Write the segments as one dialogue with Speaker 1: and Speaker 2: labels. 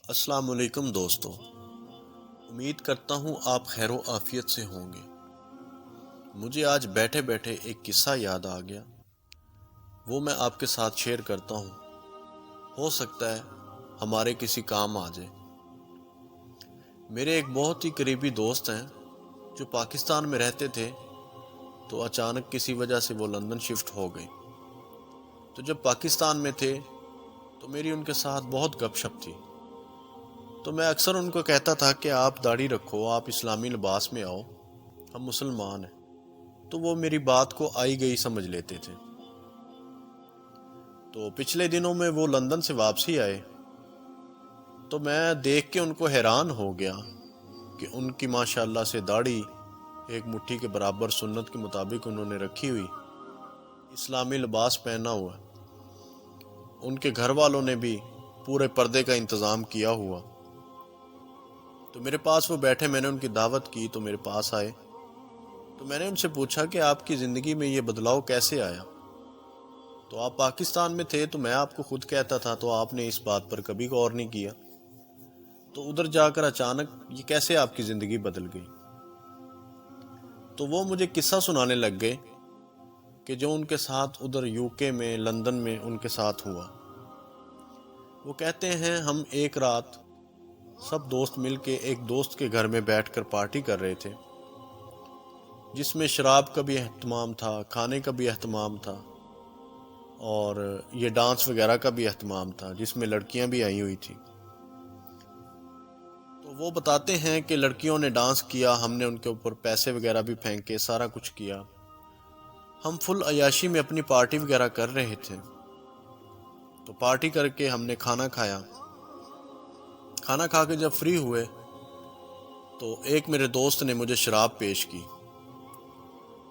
Speaker 1: السلام علیکم دوستو، امید کرتا ہوں آپ خیر و عافیت سے ہوں گے۔ مجھے آج بیٹھے بیٹھے ایک قصہ یاد آ گیا، وہ میں آپ کے ساتھ شیئر کرتا ہوں۔ ہو سکتا ہے ہمارے کسی کام آ جائے۔ میرے ایک بہت ہی قریبی دوست ہیں جو پاکستان میں رہتے تھے، تو اچانک کسی وجہ سے وہ لندن شفٹ ہو گئے۔ تو جب پاکستان میں تھے تو میری ان کے ساتھ بہت گپ شپ تھی۔ تو میں اکثر ان کو کہتا تھا کہ آپ داڑھی رکھو، آپ اسلامی لباس میں آؤ، ہم مسلمان ہیں۔ تو وہ میری بات کو آئی گئی سمجھ لیتے تھے۔ تو پچھلے دنوں میں وہ لندن سے واپسی آئے تو میں دیکھ کے ان کو حیران ہو گیا کہ ان کی ماشاءاللہ سے داڑھی ایک مٹھی کے برابر سنت کے مطابق انہوں نے رکھی ہوئی، اسلامی لباس پہنا ہوا، ان کے گھر والوں نے بھی پورے پردے کا انتظام کیا ہوا۔ تو میرے پاس وہ بیٹھے، میں نے ان کی دعوت کی تو میرے پاس آئے۔ تو میں نے ان سے پوچھا کہ آپ کی زندگی میں یہ بدلاؤ کیسے آیا؟ تو آپ پاکستان میں تھے تو میں آپ کو خود کہتا تھا، تو آپ نے اس بات پر کبھی غور نہیں کیا، تو ادھر جا کر اچانک یہ کیسے آپ کی زندگی بدل گئی؟ تو وہ مجھے قصہ سنانے لگ گئے کہ جو ان کے ساتھ ادھر UK میں، لندن میں ان کے ساتھ ہوا۔ وہ کہتے ہیں ہم ایک رات سب دوست مل کے ایک دوست کے گھر میں بیٹھ کر پارٹی کر رہے تھے، جس میں شراب کا بھی اہتمام تھا، کھانے کا بھی اہتمام تھا، اور یہ ڈانس وغیرہ کا بھی اہتمام تھا، جس میں لڑکیاں بھی آئی ہوئی تھیں۔ تو وہ بتاتے ہیں کہ لڑکیوں نے ڈانس کیا، ہم نے ان کے اوپر پیسے وغیرہ بھی پھینکے، سارا کچھ کیا۔ ہم فل عیاشی میں اپنی پارٹی وغیرہ کر رہے تھے۔ تو پارٹی کر کے ہم نے کھانا کھایا۔ کھانا کھا کے جب فری ہوئے تو ایک میرے دوست نے مجھے شراب پیش کی۔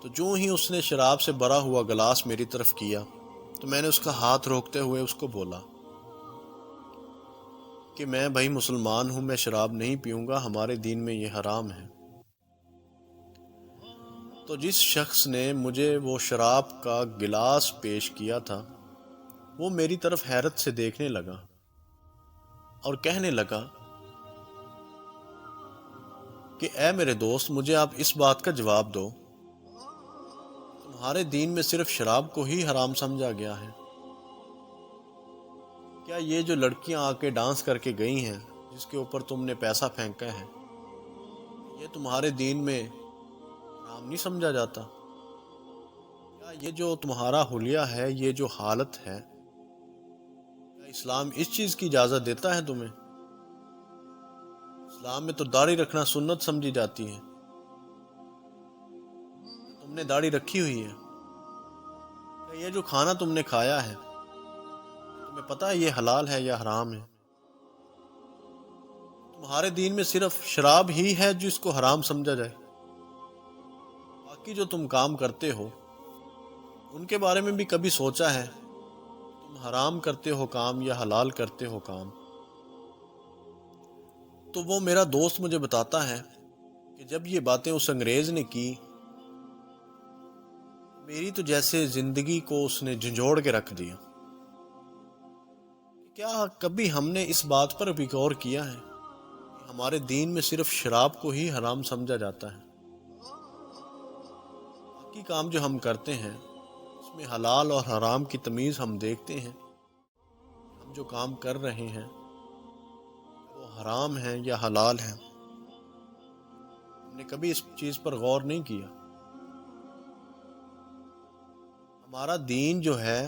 Speaker 1: تو جو ہی اس نے شراب سے بھرا ہوا گلاس میری طرف کیا تو میں نے اس کا ہاتھ روکتے ہوئے اس کو بولا کہ میں بھائی مسلمان ہوں، میں شراب نہیں پیوں گا، ہمارے دین میں یہ حرام ہے۔ تو جس شخص نے مجھے وہ شراب کا گلاس پیش کیا تھا وہ میری طرف حیرت سے دیکھنے لگا اور کہنے لگا کہ اے میرے دوست، مجھے آپ اس بات کا جواب دو، تمہارے دین میں صرف شراب کو ہی حرام سمجھا گیا ہے؟ کیا یہ جو لڑکیاں آ کے ڈانس کر کے گئی ہیں، جس کے اوپر تم نے پیسہ پھینکا ہے، یہ تمہارے دین میں حرام نہیں سمجھا جاتا؟ کیا یہ جو تمہارا حلیہ ہے، یہ جو حالت ہے، کیا اسلام اس چیز کی اجازت دیتا ہے تمہیں؟ اسلام میں تو داڑھی رکھنا سنت سمجھی جاتی ہے، تم نے داڑھی رکھی ہوئی ہے؟ کیا یہ جو کھانا تم نے کھایا ہے، تمہیں پتہ ہے یہ حلال ہے یا حرام ہے؟ تمہارے دین میں صرف شراب ہی ہے جس کو حرام سمجھا جائے؟ باقی جو تم کام کرتے ہو ان کے بارے میں بھی کبھی سوچا ہے؟ تم حرام کرتے ہو کام یا حلال کرتے ہو کام؟ تو وہ میرا دوست مجھے بتاتا ہے کہ جب یہ باتیں اس انگریز نے کی، میری تو جیسے زندگی کو اس نے جھنجھوڑ کے رکھ دیا۔ کیا کبھی ہم نے اس بات پر بھی غور کیا ہے کہ ہمارے دین میں صرف شراب کو ہی حرام سمجھا جاتا ہے؟ باقی کام جو ہم کرتے ہیں اس میں حلال اور حرام کی تمیز ہم دیکھتے ہیں۔ ہم جو کام کر رہے ہیں وہ حرام ہیں یا حلال ہیں؟ ہم نے کبھی اس چیز پر غور نہیں کیا۔ ہمارا دین جو ہے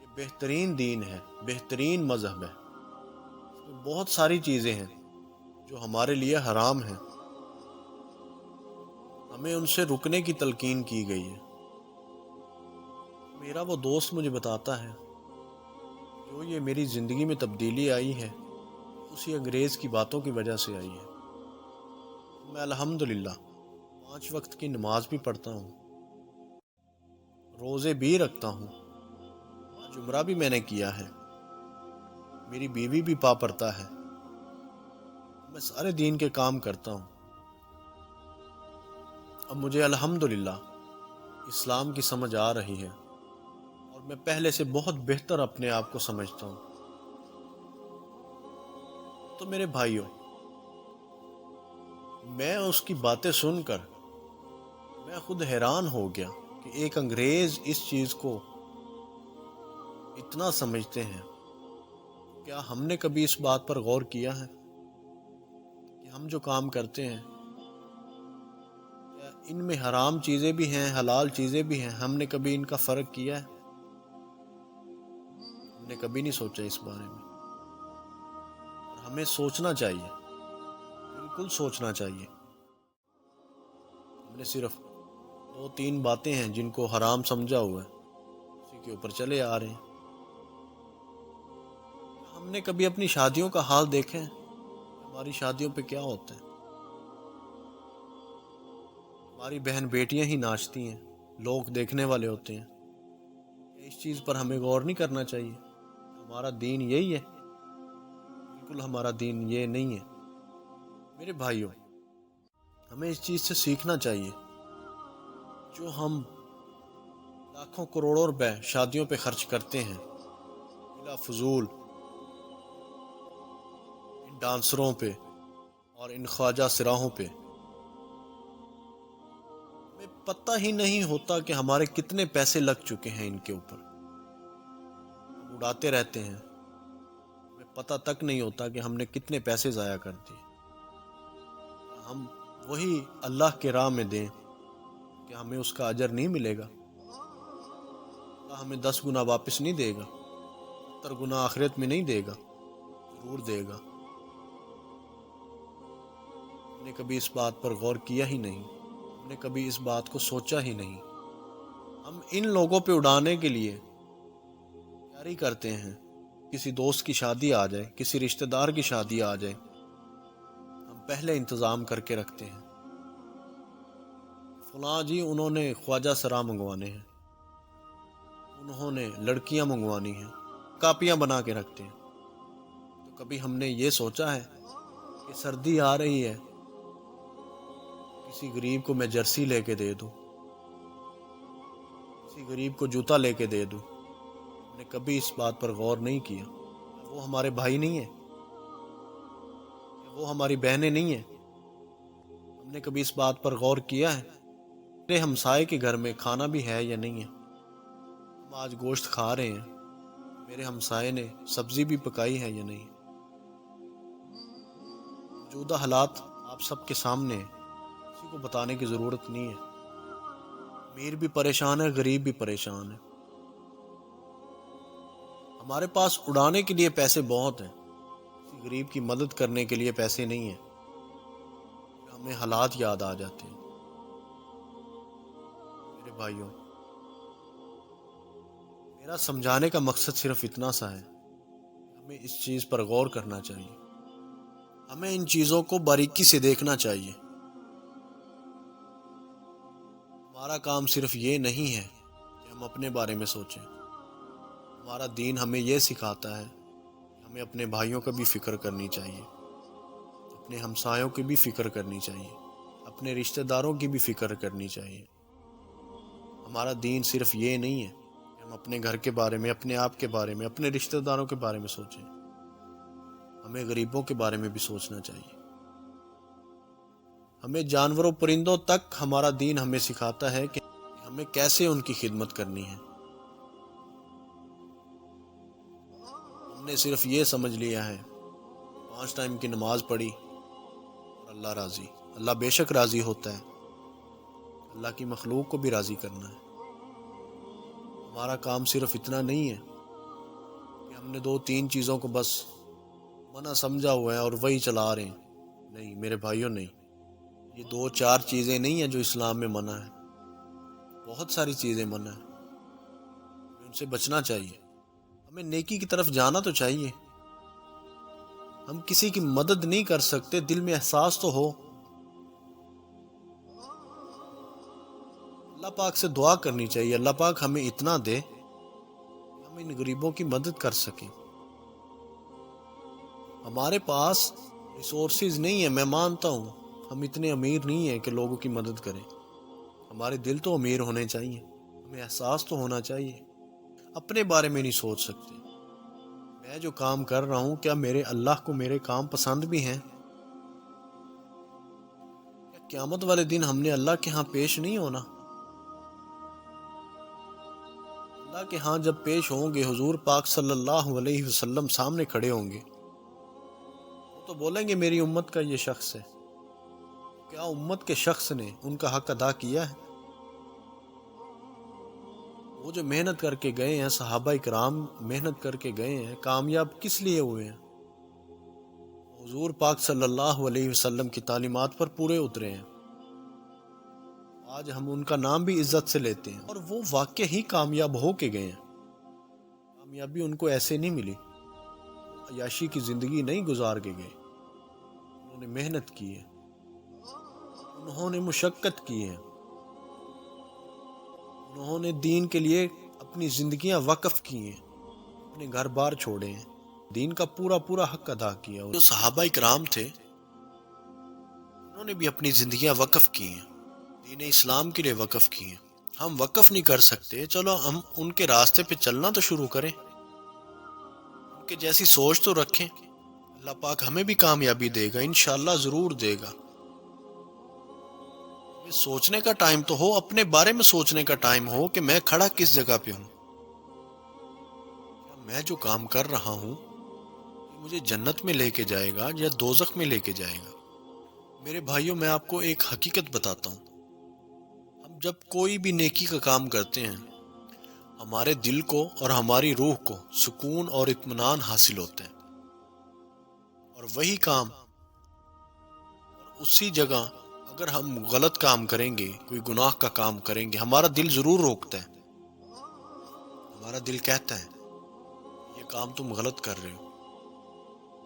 Speaker 1: یہ بہترین دین ہے، بہترین مذہب ہے۔ اس میں بہت ساری چیزیں ہیں جو ہمارے لیے حرام ہیں، ہمیں ان سے رکنے کی تلقین کی گئی ہے۔ میرا وہ دوست مجھے بتاتا ہے جو یہ میری زندگی میں تبدیلی آئی ہے اسی انگریز کی باتوں کی وجہ سے آئی ہے۔ میں الحمدللہ 5 وقت کی نماز بھی پڑھتا ہوں، روزے بھی رکھتا ہوں، عمرہ بھی میں نے کیا ہے، میری بیوی بھی پڑھتا ہے، میں سارے دین کے کام کرتا ہوں۔ اب مجھے الحمدللہ اسلام کی سمجھ آ رہی ہے اور میں پہلے سے بہت بہتر اپنے آپ کو سمجھتا ہوں۔ تو میرے بھائیوں، میں اس کی باتیں سن کر میں خود حیران ہو گیا کہ ایک انگریز اس چیز کو اتنا سمجھتے ہیں۔ کیا ہم نے کبھی اس بات پر غور کیا ہے کہ ہم جو کام کرتے ہیں، کیا ان میں حرام چیزیں بھی ہیں، حلال چیزیں بھی ہیں؟ ہم نے کبھی ان کا فرق کیا ہے؟ ہم نے کبھی نہیں سوچا اس بارے میں، اور ہمیں سوچنا چاہیے، بالکل سوچنا چاہیے۔ ہم نے صرف 2-3 باتیں ہیں جن کو حرام سمجھا ہوا ہے، اسی کے اوپر چلے آ رہے ہیں۔ ہم نے کبھی اپنی شادیوں کا حال دیکھا ہے؟ ہماری شادیوں پہ کیا ہوتا ہے؟ ہماری بہن بیٹیاں ہی ناچتی ہیں، لوگ دیکھنے والے ہوتے ہیں۔ اس چیز پر ہمیں غور نہیں کرنا چاہیے؟ ہمارا دین یہی ہے؟ بالکل ہمارا دین یہ نہیں ہے۔ میرے بھائیوں، ہمیں اس چیز سے سیکھنا چاہیے۔ جو ہم لاکھوں کروڑوں روپے شادیوں پہ خرچ کرتے ہیں بلا فضول، ان ڈانسروں پہ اور ان خواجہ سراہوں پہ، ہمیں پتہ ہی نہیں ہوتا کہ ہمارے کتنے پیسے لگ چکے ہیں ان کے اوپر۔ ہم اڑاتے رہتے ہیں، ہمیں پتہ تک نہیں ہوتا کہ ہم نے کتنے پیسے ضائع کر دیے۔ ہم وہی اللہ کے راہ میں دیں کہ ہمیں اس کا اجر نہیں ملے گا؟ اللہ ہمیں 10 گنا واپس نہیں دے گا؟ 70 گنا آخرت میں نہیں دے گا؟ ضرور دے گا۔ ہم نے کبھی اس بات پر غور کیا ہی نہیں، ہم نے کبھی اس بات کو سوچا ہی نہیں۔ ہم ان لوگوں پہ اڑانے کے لیے تیاری کرتے ہیں، کسی دوست کی شادی آ جائے، کسی رشتہ دار کی شادی آ جائے، ہم پہلے انتظام کر کے رکھتے ہیں، فلاں جی انہوں نے خواجہ سرا منگوانے ہیں، انہوں نے لڑکیاں منگوانی ہیں، کاپیاں بنا کے رکھتے ہیں۔ تو کبھی ہم نے یہ سوچا ہے کہ سردی آ رہی ہے، کسی غریب کو میں جرسی لے کے دے دوں، کسی غریب کو جوتا لے کے دے دوں؟ ہم نے کبھی اس بات پر غور نہیں کیا۔ وہ ہمارے بھائی نہیں ہیں؟ وہ ہماری بہنیں نہیں ہیں؟ ہم نے کبھی اس بات پر غور کیا ہے میرے ہمسائے کے گھر میں کھانا بھی ہے یا نہیں ہے؟ ہم آج گوشت کھا رہے ہیں، میرے ہمسائے نے سبزی بھی پکائی ہے یا نہیں؟ موجودہ حالات آپ سب کے سامنے ہیں، کسی کو بتانے کی ضرورت نہیں ہے۔ امیر بھی پریشان ہے، غریب بھی پریشان ہے۔ ہمارے پاس اڑانے کے لیے پیسے بہت ہیں، کسی غریب کی مدد کرنے کے لیے پیسے نہیں ہیں۔ ہمیں حالات یاد آ جاتے ہیں۔ میرے بھائیوں، میرا سمجھانے کا مقصد صرف اتنا سا ہے، ہمیں اس چیز پر غور کرنا چاہیے، ہمیں ان چیزوں کو باریکی سے دیکھنا چاہیے۔ ہمارا کام صرف یہ نہیں ہے کہ ہم اپنے بارے میں سوچیں، ہمارا دین ہمیں یہ سکھاتا ہے کہ ہمیں اپنے بھائیوں کا بھی فکر کرنی چاہیے، اپنے ہمسایوں کی بھی فکر کرنی چاہیے، اپنے رشتہ داروں کی بھی فکر کرنی چاہیے۔ ہمارا دین صرف یہ نہیں ہے کہ ہم اپنے گھر کے بارے میں، اپنے آپ کے بارے میں، اپنے رشتہ داروں کے بارے میں سوچیں، ہمیں غریبوں کے بارے میں بھی سوچنا چاہیے۔ ہمیں جانوروں پرندوں تک ہمارا دین ہمیں سکھاتا ہے کہ ہمیں کیسے ان کی خدمت کرنی ہے۔ ہم نے صرف یہ سمجھ لیا ہے 5 ٹائم کی نماز پڑھی اور اللہ راضی۔ اللہ بے شک راضی ہوتا ہے، اللہ کی مخلوق کو بھی راضی کرنا ہے۔ ہمارا کام صرف اتنا نہیں ہے کہ ہم نے 2-3 چیزوں کو بس منع سمجھا ہوا ہے اور وہی چلا رہے ہیں۔ نہیں میرے بھائیوں، نہیں، یہ 2-4 چیزیں نہیں ہیں جو اسلام میں منع ہے، بہت ساری چیزیں منع ہیں، ہمیں ان سے بچنا چاہیے۔ ہمیں نیکی کی طرف جانا تو چاہیے۔ ہم کسی کی مدد نہیں کر سکتے، دل میں احساس تو ہو۔ اللہ پاک سے دعا کرنی چاہیے، اللہ پاک ہمیں اتنا دے کہ ہم ان غریبوں کی مدد کر سکیں۔ ہمارے پاس ریسورسز نہیں ہیں، میں مانتا ہوں ہم اتنے امیر نہیں ہیں کہ لوگوں کی مدد کریں۔ ہمارے دل تو امیر ہونے چاہیے، ہمیں احساس تو ہونا چاہیے۔ اپنے بارے میں نہیں سوچ سکتے، میں جو کام کر رہا ہوں کیا میرے اللہ کو میرے کام پسند بھی ہیں؟ کیا قیامت والے دن ہم نے اللہ کے ہاں پیش نہیں ہونا؟ اللہ کے ہاں جب پیش ہوں گے، حضور پاک صلی اللہ علیہ وسلم سامنے کھڑے ہوں گے، وہ تو بولیں گے میری امت کا یہ شخص ہے۔ کیا امت کے شخص نے ان کا حق ادا کیا ہے؟ وہ جو محنت کر کے گئے ہیں، صحابہ اکرام محنت کر کے گئے ہیں، کامیاب کس لیے ہوئے ہیں؟ حضور پاک صلی اللہ علیہ وسلم کی تعلیمات پر پورے اترے ہیں۔ آج ہم ان کا نام بھی عزت سے لیتے ہیں، اور وہ واقع ہی کامیاب ہو کے گئے ہیں۔ کامیابی ان کو ایسے نہیں ملی، عیاشی کی زندگی نہیں گزار کے گئے۔ انہوں نے محنت کی ہے، انہوں نے مشقت کی ہے، انہوں نے دین کے لیے اپنی زندگیاں وقف کی ہیں، اپنے گھر بار چھوڑے ہیں، دین کا پورا پورا حق ادا کیا۔ جو صحابہ اکرام تھے انہوں نے بھی اپنی زندگیاں وقف کی ہیں، دین اسلام کے لیے وقف کی ہیں۔ ہم وقف نہیں کر سکتے، چلو ہم ان کے راستے پہ چلنا تو شروع کریں، ان کے جیسی سوچ تو رکھیں۔ اللہ پاک ہمیں بھی کامیابی دے گا، انشاءاللہ ضرور دے گا۔ سوچنے کا ٹائم تو ہو، اپنے بارے میں سوچنے کا ٹائم ہو کہ میں کھڑا کس جگہ پہ ہوں، میں جو کام کر رہا ہوں مجھے جنت میں لے کے جائے گا یا دوزخ میں لے کے جائے گا۔ میرے بھائیوں، میں آپ کو ایک حقیقت بتاتا ہوں، ہم جب کوئی بھی نیکی کا کام کرتے ہیں ہمارے دل کو اور ہماری روح کو سکون اور اطمینان حاصل ہوتے ہیں، اور وہی کام اور اسی جگہ اگر ہم غلط کام کریں گے، کوئی گناہ کا کام کریں گے، ہمارا دل ضرور روکتا ہے، ہمارا دل کہتا ہے یہ کام تم غلط کر رہے ہو۔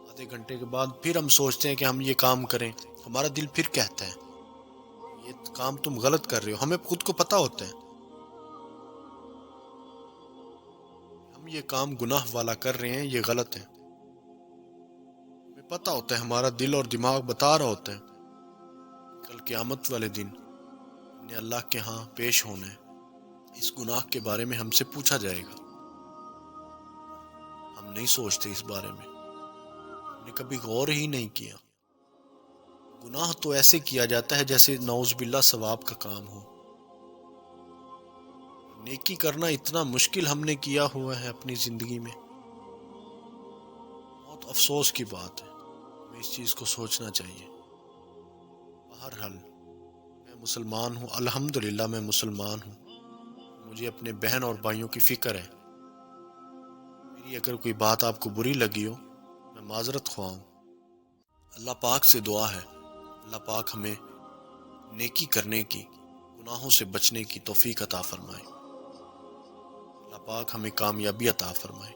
Speaker 1: آدھے گھنٹے کے بعد پھر ہم سوچتے ہیں کہ ہم یہ کام کریں، ہمارا دل پھر کہتا ہے یہ کام تم غلط کر رہے ہو۔ ہمیں خود کو پتہ ہوتا ہے ہم یہ کام گناہ والا کر رہے ہیں، یہ غلط ہے، ہمیں پتہ ہوتا ہے، ہمارا دل اور دماغ بتا رہا ہوتا ہے کل قیامت والے دن ہم نے اللہ کے ہاں پیش ہونا ہے، اس گناہ کے بارے میں ہم سے پوچھا جائے گا۔ ہم نہیں سوچتے اس بارے میں، ہم نے کبھی غور ہی نہیں کیا۔ گناہ تو ایسے کیا جاتا ہے جیسے نعوذ باللہ ثواب کا کام ہو۔ نیکی کرنا اتنا مشکل ہم نے کیا ہوا ہے اپنی زندگی میں، بہت افسوس کی بات ہے، ہمیں اس چیز کو سوچنا چاہیے۔ بہرحال میں مسلمان ہوں، الحمدللہ میں مسلمان ہوں، مجھے اپنے بہن اور بھائیوں کی فکر ہے۔ میری اگر کوئی بات آپ کو بری لگی ہو میں معذرت خواہ ہوں۔ اللہ پاک سے دعا ہے اللہ پاک ہمیں نیکی کرنے کی، گناہوں سے بچنے کی توفیق عطا فرمائے، اللہ پاک ہمیں کامیابی عطا فرمائے۔